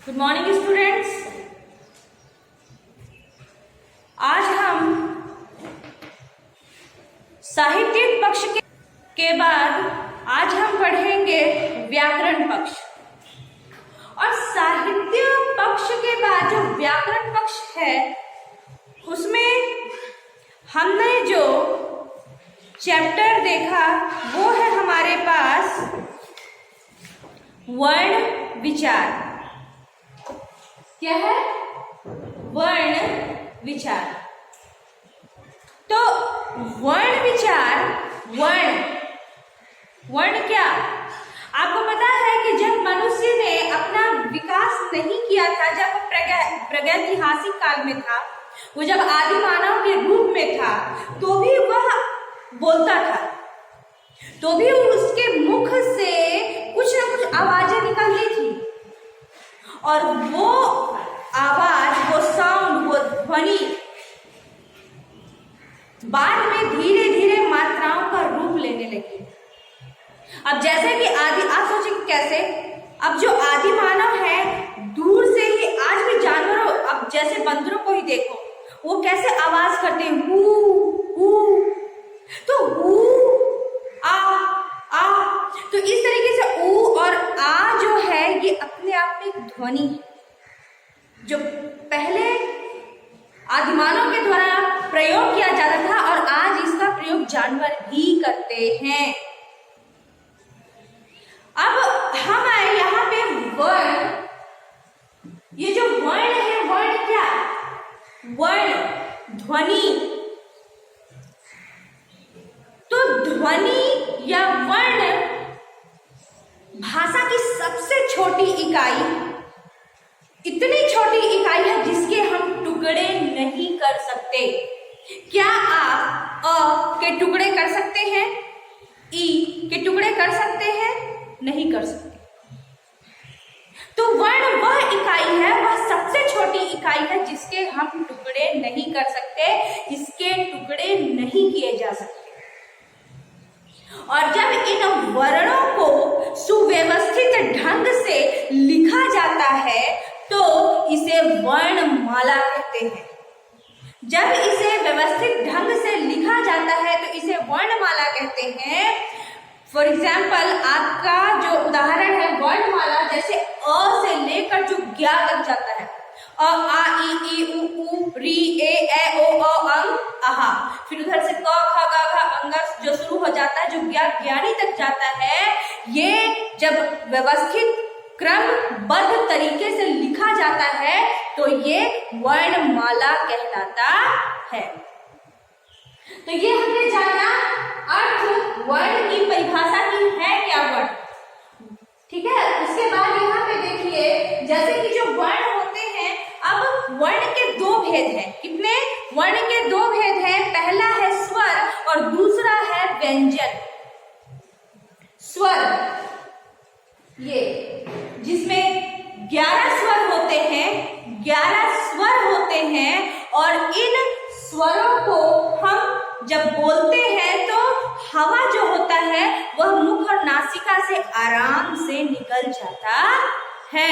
Good morning students. आज हम साहित्यिक पक्ष के बाद आज हम पढ़ेंगे व्याकरण पक्ष। और साहित्य पक्ष के बाद जो व्याकरण पक्ष है उसमें हमने जो चैप्टर देखा वो है हमारे पास वर्ण विचार। क्या है? वर्ण विचार। तो वर्ण विचार, वर्ण क्या? आपको पता है कि जब मनुष्य ने अपना विकास नहीं किया था, जब वो प्रागैतिहासिक काल में था, वो जब आदि मानव के रूप में था, तो भी वह बोलता था, तो भी उसके मुख से कुछ ना कुछ आवाजें निकलती थी। और वो आवाज, वो साउंड, वो ध्वनि बाद में धीरे धीरे मात्राओं का रूप लेने लगी। अब जैसे कि आप सोचेंगे कैसे? अब जो आदि मानव है, दूर से ही आज भी जानवरों, अब जैसे बंदरों को ही देखो, वो कैसे आवाज करते हैं, हू। तो हू, आ। तो इस तरीके से ऊ और आ जो है ये अपने आप में एक ध्वनि है, जो पहले आदिमानव के द्वारा प्रयोग किया जाता था और आज इसका प्रयोग जानवर भी करते हैं। अब हम आए यहाँ पे वर्ण। ये जो वर्ण है, वर्ण क्या? वर्ण ध्वनि। तो ध्वनि या वर्ण भाषा की सबसे छोटी इकाई, इतनी छोटी इकाई है जिसके हम टुकड़े नहीं कर सकते। क्या आप अ के टुकड़े कर सकते हैं? ई के टुकड़े कर सकते हैं? नहीं कर सकते। तो वर्ण वह इकाई है, वह सबसे छोटी इकाई है जिसके हम टुकड़े नहीं कर सकते, इसके टुकड़े नहीं किए जा सकते। और जब इन वर्णों को सुव्यवस्थित ढंग से लिखा जाता है तो इसे वर्णमाला कहते हैं। जब इसे व्यवस्थित ढंग से लिखा जाता है तो इसे वर्णमाला कहते हैं। फॉर एग्जाम्पल, आपका जो उदाहरण है वर्णमाला, जैसे अ से लेकर जो ज्ञा तक जाता है, अ आ ई उ री ए ओ अं आहा, फिर उधर से क ख ग घ अंगस जो शुरू हो जाता है, जो ज्ञानी तक जाता है, ये जब व्यवस्थित क्रमबद्ध तरीके से लिखा जाता है तो ये वर्णमाला कहलाता है। तो ये हमने जाना अर्थ वर्ण की परिभाषा की है क्या वर्ण, ठीक है। उसके बाद यहाँ पे देखिए, जैसे कि जो वर्ण होते हैं, अब वर्ण के दो भेद हैं। कितने? वर्ण के दो भेद हैं। पहला है स्वर और दूसरा है व्यंजन। स्वर, ये जिसमें 11 स्वर होते हैं, 11 स्वर होते हैं, और इन स्वरों को हम जब बोलते हैं तो हवा जो होता है वह मुख और नासिका से आराम से निकल जाता है।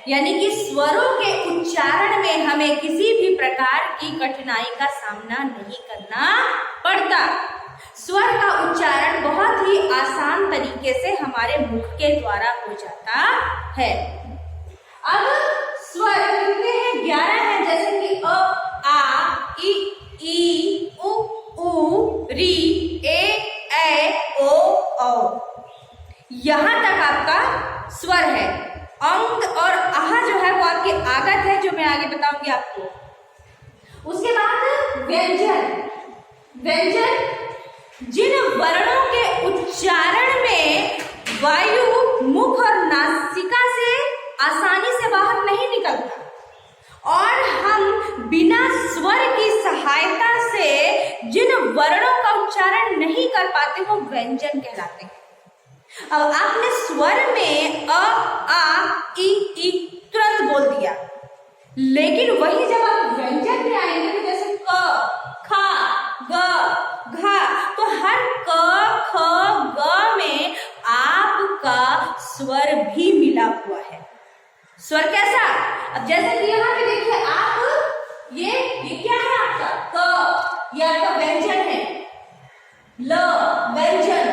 यानी कि स्वरों के उच्चारण में हमें किसी भी प्रकार की कठिनाई का सामना नहीं करना पड़ता। स्वर का उच्चारण बहुत ही आसान तरीके से हमारे मुख के द्वारा हो जाता है। अब स्वर कितने हैं? 11 हैं, जैसे कि अ, आ, ई, उ, री, ए ओ औ। यहां तक आपका स्वर है। अंग और आहा जो है वो आपकी आगत है, जो मैं आगे बताऊंगी आपको। उसके बाद व्यंजन। व्यंजन जिन वर्णों के उच्चारण में वायु मुख और नासिका से आसानी से बाहर नहीं निकलता और हम बिना स्वर की सहायता से जिन वर्णों का उच्चारण नहीं कर पाते वो व्यंजन कहलाते हैं। अब आपने स्वर में अ, आ, ई तुरंत बोल दिया, लेकिन वही जब आप व्यंजन में आएंगे तो जैसे क, ख, ग, घ, तो हर क, ख, ग में आपका स्वर भी मिला हुआ है। स्वर कैसा? अब जैसे कि यहाँ पे देखिए आप, ये क्या है आपका क, ये आपका व्यंजन है, ल व्यंजन,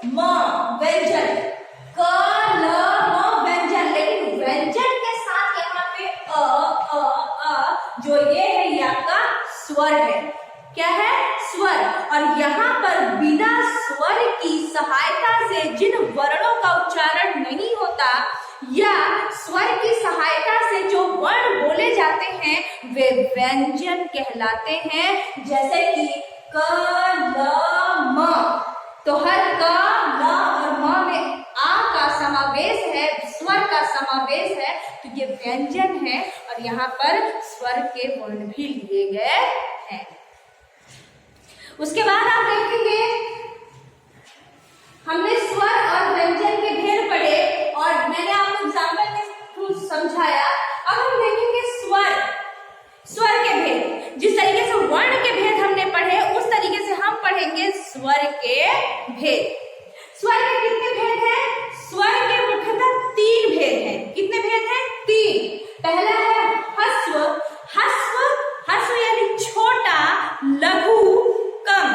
म व्यंजन, क ल म व्यंजन, लेकिन व्यंजन के साथ यहाँ पे अ जो ये है ये आपका स्वर है। क्या है? स्वर। और यहाँ पर बिना स्वर की सहायता से जिन वर्णों का उच्चारण नहीं होता या स्वर की सहायता से जो वर्ण बोले जाते हैं वे व्यंजन कहलाते हैं। जैसे कि क ल म, तो हर क ल और म में आ का समावेश है, स्वर का समावेश है, तो ये व्यंजन है और यहाँ पर स्वर के वर्ण भी लिए गए हैं। उसके बाद आप देखेंगे हमने स्वर और व्यंजन के भेद पढ़े और मैंने आपको एग्जाम्पल के थ्रू समझाया। अब हम देखेंगे स्वर के भेद। जिस तरीके से वर्ण के भेद हमने पढ़े उस तरीके से हम पढ़ेंगे स्वर के भेद। स्वर के कितने भेद हैं? स्वर के मुख्यतः 3 भेद हैं। कितने भेद हैं? 3। पहला है ह्रस्व। ह्रस्व यानी छोटा, लघु, कम।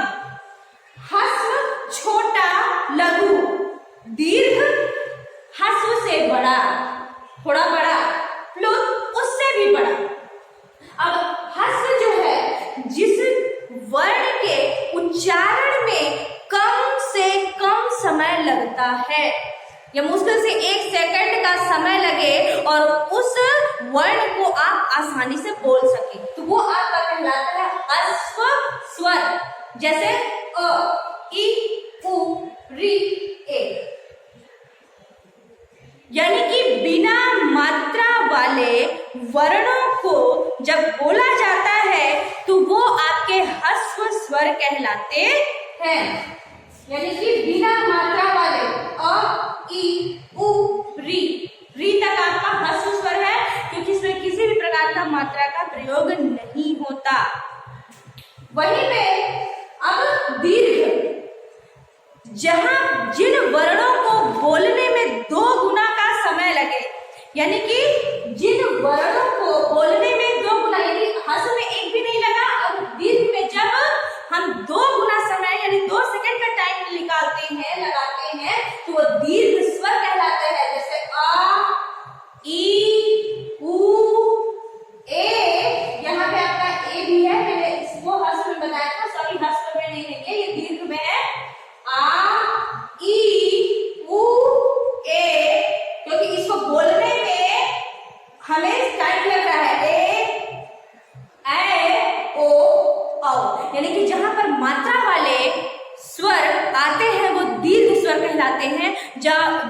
ह्रस्व छोटा, लघु। दीर्घ ह्रस्व से बड़ा, थोड़ा बड़ा, प्लुत उससे भी बड़ा। अब ह्रस्व जो है जिस वर्ण के उच्चारण में कम से कम समय लगता है या मुश्किल से 1 सेकंड का समय लगे और उस वर्ण को आप आसानी से बोल सके तो वो आपका कहलाता है ह्रस्व स्वर। जैसे अ, ई, उ, री, ए। यानी कि बिना मात्रा वाले वर्णों को जब बोला जाता है तो वो आपके ह्रस्व स्वर कहलाते हैं। यानी कि बिना मात्रा वाले अ, ई, उ, री तक आपका ह्रस्व स्वर है क्योंकि इसमें किसी भी प्रकार का मात्रा का प्रयोग नहीं होता। वहीं पे अब दीर्घ, जहां जिन वर्णों को बोलने में 2 गुना का समय लगे, यानी कि जिन वर्णों को बोलने में 2 गुना, यानी ह्रस्व में 1 भी नहीं लगा और दीर्घ में जब हम 2 गुना समय यानी 2 सेकंड का टाइम निकालते हैं, लगाते हैं तो वो दीर्घ स्वर कहलाते हैं। जैसे आ, ई, उ, ए। यहाँ पे आपका ए भी है, मैंने इसको ह्रस्व में बताया था, सॉरी ह्रस्व में नहीं है, ये दीर्घ में है। आ, ई, उ, ए, क्योंकि इसको बोलने में हमें टाइम लग रहा है। ए, ओ, औ, यानी कि जहां पर मात्रा वाले स्वर आते हैं वो दीर्घ स्वर कहलाते हैं,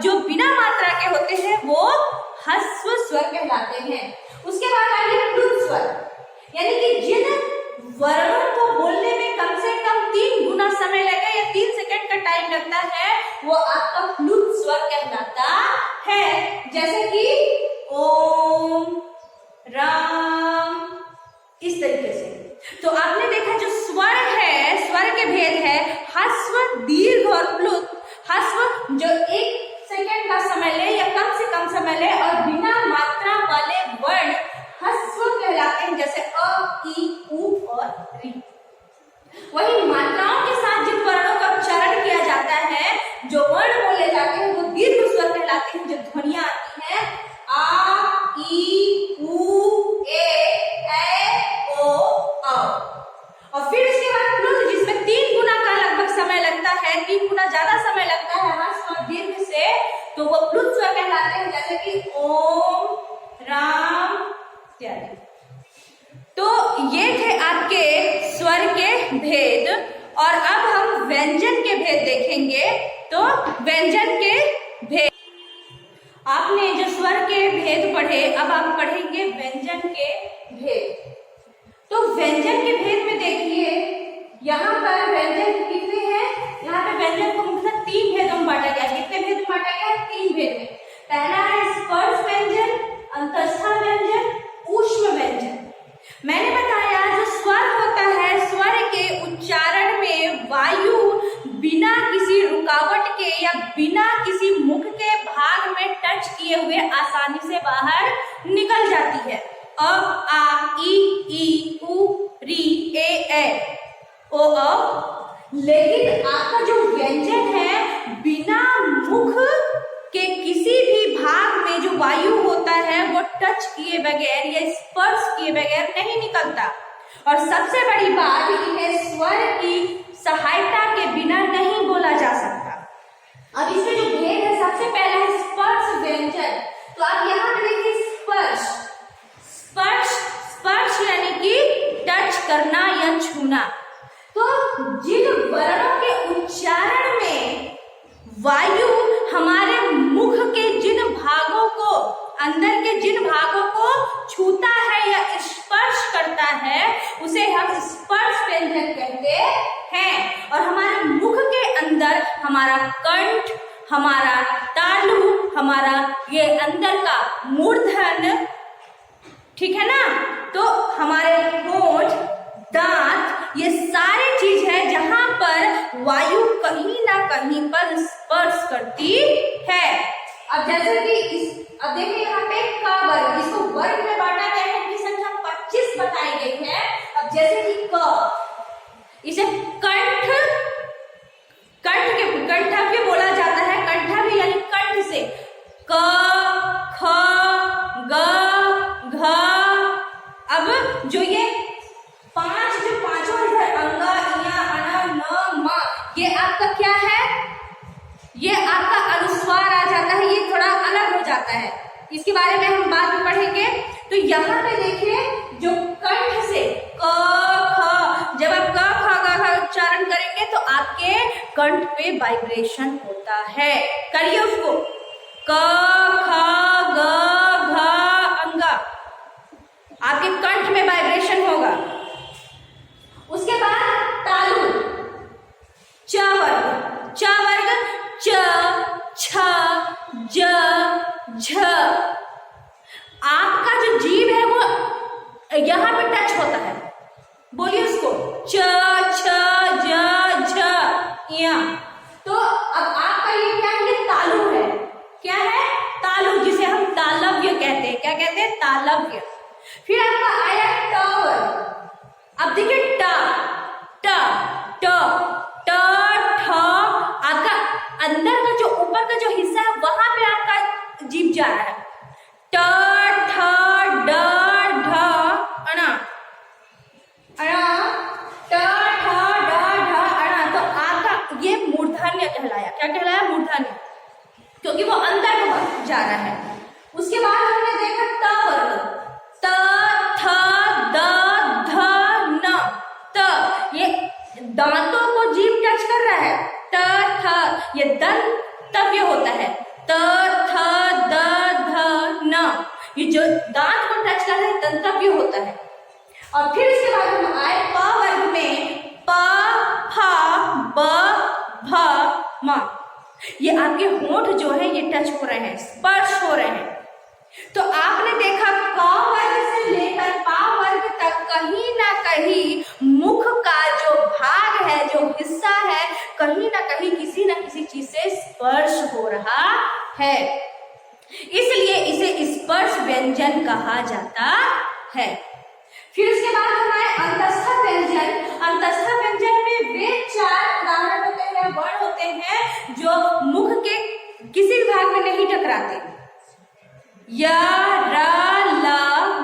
जो बिना मात्रा के होते हैं वो ह्रस्व स्वर कहलाते हैं। उसके बाद आगे प्लुत स्वर, यानी कि जिन वर्णों को बोलने में कम से कम 3 गुना समय लगे या 3 सेकंड का टाइम लगता है वो आपका प्लुत स्वर कहलाता है। जैसे कि ओम, राम, इस तरीके से। तो आपने देखा जो स्वर है, स्वर के भेद है ह्रस्व, दीर्घ और प्लुत। ह्रस्व जो 1 सेकंड का समय ले या कम से कम समय ले और बिना मात्रा वाले वर्ण ह्रस्व कहलाते हैं, जैसे अ, ई, उ और री। वही मात्राओं के साथ जिन वर्णों का उच्चारण किया जाता है, जो वर्ण बोले जाते हैं वो दीर्घ स्वर कहलाते हैं। जो ध्वनियां आती हैं आ, ई, उ, ए, ओ, औ। और फिर इसके बाद प्लुत जिसमें 3 गुना का लगभग समय लगता है, 3 गुना ज्यादा समय लगता है ह्रस्व और दीर्घ से, तो वो प्लुत स्वर कहलाते हैं। जैसे कि ओम, राम इत्यादि। तो ये थे आपके स्वर के भेद और अब हम व्यंजन के भेद देखेंगे। तो व्यंजन के भेद, आपने जो स्वर के भेद पढ़े, अब आप पढ़ेंगे व्यंजन के भेद। तो व्यंजन के भेद में देखिए यहाँ पर व्यंजन कितने हैं? यहाँ पे व्यंजन को मुख्यतः 3 भेदों में बांटा गया। कितने भेद में बांटा गया? 3 भेद में। पहला है स्पर्श व्यंजन, अंतस्थ व्यंजन, ऊष्म व्यंजन। मैंने बताया जो स्वर होता है, स्वर के उच्चारण में वायु बिना किसी रुकावट के या बिना किसी मुख के भाग में टच किए हुए आसानी से बाहर अ आ ई उ री ए ए ओ अ। लेकिन आपका जो व्यंजन है बिना मुख के किसी भी भाग में जो वायु होता है वो टच किए बगैर या स्पर्श किए बगैर नहीं निकलता। और सबसे बड़ी बात इन्हें स्वर की सहायता के बिना नहीं बोला जा सकता। अब इसमें जो भेद है, सबसे पहला है स्पर्श व्यंजन। तो आप यहाँ पे देखिए स्पर्श, स्पर्श स्पर्श यानी कि टच करना या छूना। तो जिन वर्णों के उच्चारण में वायु हमारे मुख के जिन भागों को, अंदर के जिन भागों को छूता है या स्पर्श करता है उसे हम स्पर्श व्यंजन कहते हैं। और हमारे मुख के अंदर हमारा कंठ, हमारा तालु, हमारा ये अंदर का मूर्धन, ठीक है ना, तो हमारे होंठ, दांत, ये सारी चीज है जहां पर वायु कहीं ना कहीं पर स्पर्श करती है। अब जैसे कि अब देखिए यहाँ पे क वर्ग, इसको वर्ग में बांटा गया है, इनकी संख्या 25 बताई गई है। अब जैसे कि क, इसे कंठ, कंठ भी बोला जाता है, कंठा भी यानी कंठ से क ख ग घ। अब जो ये पांचों इधर अंगा, इया, अना, न, मा, ये आपका क्या है, ये आपका अनुस्वार आ जाता है, ये थोड़ा अलग हो जाता है, इसके बारे में हम बाद में पढ़ेंगे। तो यहाँ पे देखिए जो कंठ से क ख, जब आप क ख ग घ उच्चारण करेंगे तो आपके कंठ पे वाइब्रेशन होता है। करिए उसको, क ख ग घ अंगा, आपके कंठ में वाइब्रेशन होगा। उसके बाद तालु, च वर्ग, च वर्ग च, छ, ज, झ। आपका जो जीभ है वो यहां पे टच होता है, बोलिए उसको, च, छ, ज, झ, या। तो अब आपका ये क्या है, ये तालु है, क्या है, तालु, जिसे हम तालव्य कहते हैं। क्या कहते हैं, तालव्य। फिर आपका आया ट वर्ग। अब देखिए ट, ट, ट, ट, ठ, आपका अंदर का जो ऊपर का जो हिस्सा है वहां पे आपका जीभ जा रहा है। ट, ठ, ड, ढ, अणा, अणा, ट, ठ, ड, ढ, अणा। तो आपका ये मूर्धन्य कहलाया। क्या कहलाया, मूर्धन्य, क्योंकि वो अंदर को जा रहा है। उसके बाद हमने देखा त वर्ग, त, थ, द, ध, न, त, ये दांतों को जीभ टच कर रहा है। त, थ, ये दंतव्य होता है। त, थ, द, ध, न, ये जो दांत को टच कर रहा है दंतव्य होता है। और फिर इसके बाद हम आए प वर्ग में, प, फ, ब, भ, म। ये आपके होंठ जो है ये टच हो रहे हैं, स्पर्श हो रहे हैं। तो आपने देखा क वर्ग से लेकर पा वर्ग तक कहीं ना कहीं मुख का जो भाग है, जो हिस्सा है, कहीं ना कहीं किसी ना किसी चीज से स्पर्श हो रहा है, इसलिए इसे स्पर्श व्यंजन कहा जाता है। फिर उसके बाद हमारे अंतस्थ व्यंजन। अंतस्थ व्यंजन में वे 4 उदाहरण होते हैं, वर्ण होते हैं जो मुख के किसी भी भाग में नहीं टकराते, या, र, ल,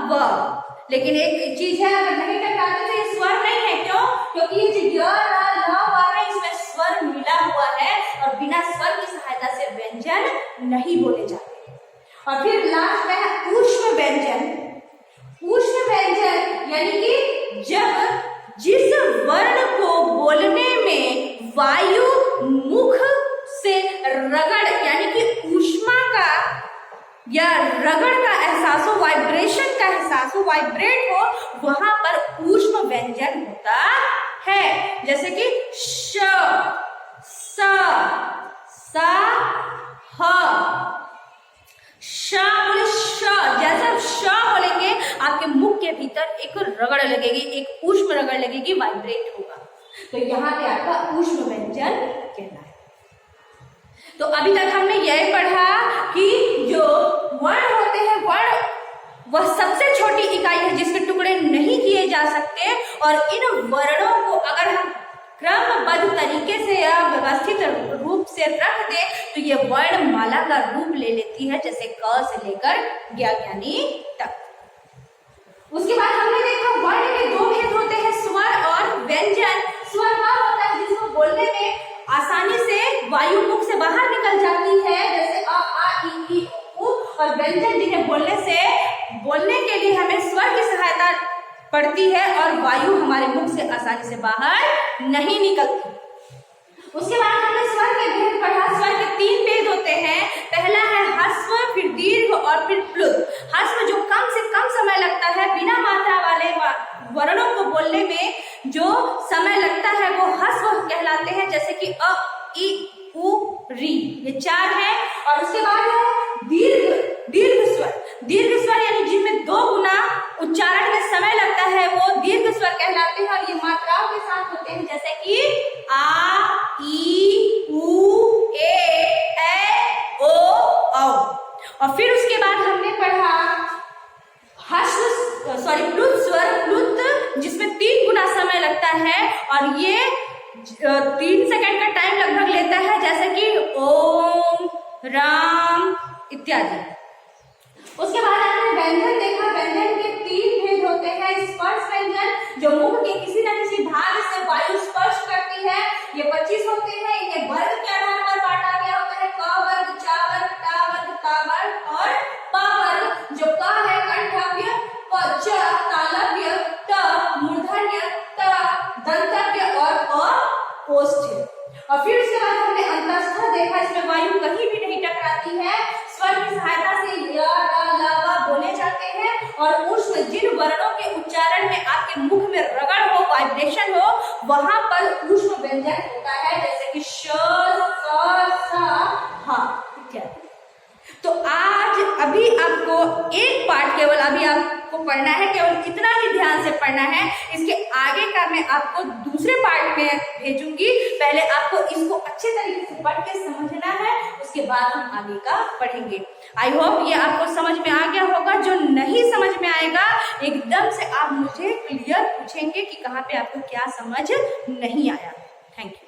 व। लेकिन एक चीज है, अगर नहीं टकराते तो ये स्वर नहीं है। क्यों? क्योंकि ये जो य, र, ल, व है इसमें स्वर मिला हुआ है और बिना स्वर की सहायता से व्यंजन नहीं बोले जाते। और फिर लास्ट में है ऊष्म व्यंजन। ऊष्म व्यंजन यानी कि जब जिस वर्ण को बोलने में वायु मुख से रगड़ यानी कि ऊष्मा का या रगड़ का एहसास हो, वाइब्रेशन का एहसास हो, वाइब्रेट हो, वहां पर ऊष्म व्यंजन होता है। जैसे कि श, स, सा, ह। श बोले श, जैसे आप श बोलेंगे आपके मुख के भीतर एक रगड़ लगेगी, एक ऊष्म रगड़ लगेगी, वाइब्रेट होगा। तो यहाँ पे आपका ऊष्म व्यंजन कहना है। तो अभी तक हमने यह पढ़ा कि जो वर्ण होते हैं, वर्ण वह सबसे छोटी इकाई है जिसके टुकड़े नहीं किए जा सकते, और इन वर्णों को अगर हम क्रमबद्ध तरीके से या व्यवस्थित रूप से रख दे तो ये वर्णमाला का रूप ले लेती है, जैसे क से लेकर ज्ञ तक। उसके बाद हमने देखा वर्ण के दो भेद होते हैं, स्वर और व्यंजन। स्वर वह होता है जिसको बोलने में आसानी से वायु मुख से बाहर निकल जाती है, जैसे अ आ इ उ, और व्यंजन जिन्हें बोलने के लिए हमें स्वर की सहायता पड़ती है और वायु हमारे मुख से आसानी से बाहर नहीं निकलती। उसके बाद हमने स्वर के भेद पढ़ा। स्वर के 3 भेद होते हैं। पहला है ह्रस्व, फिर दीर्घ और फिर प्लुत। ह्रस्व जो कम से कम समय लगता है, बिना मात्रा वाले वर्णों को बोलने में जो समय लगता है वो ह्रस्व कहलाते हैं, जैसे कि अ इ उ री, ये 4 है। और उसके बाद है दीर्घ स्वर यानी जिनमें 2 गुना उच्चारण में समय लगता है वो दीर्घ स्वर कहलाते हैं, और ये मात्राओं के साथ होते हैं, जैसे कि आ ई उ ए ओ औ। और फिर उसके बाद हमने पढ़ा प्लुत स्वर, जिसमें 3 गुना समय लगता है और ये 3 सेकंड का टाइम लगभग लेता है, जैसे कि ओम, राम इत्यादि। उसके बाद हमने व्यंजन देखा। व्यंजन के 3 भेद होते हैं। स्पर्श व्यंजन जो मुख के किसी न किसी भाग से वायु स्पर्श करती है, ये 25 होते हैं। इन्हें वर्ग के आधार पर बांटा गया होता है, क वर्ग, चा वर्ग, टा वर्ग, ता वर्ग और पा वर्ग। जो क है कंठव्य, प च तालव्य, त मूर्धन्य, त दंतव्य और अ ओष्ठ्य। और फिर उसके बाद हमने अंतस्थ देखा, इसमें वायु कहीं भी नहीं टकराती है, स्वर की सहायता से य, र, ल, व बोले जाते हैं। और ऊष्म जिन वर्णों के उच्चारण में आपके मुख में रगड़ हो, वाइब्रेशन हो, वहां पर ऊष्म व्यंजन होता है, जैसे कि श, स, ह इत्यादि। तो आज अभी आपको एक पार्ट केवल अभी आपको पढ़ना है, केवल इतना ही ध्यान से पढ़ना है। इसके आगे का मैं आपको दूसरे पार्ट में भेजूंगी। पहले आपको इसको अच्छे तरीके से पढ़ के समझना है, उसके बाद हम आगे का पढ़ेंगे। आई होप ये आपको समझ में आ गया होगा। जो नहीं समझ में आएगा एकदम से आप मुझे क्लियर पूछेंगे कि कहाँ पे आपको क्या समझ नहीं आया। Thank you.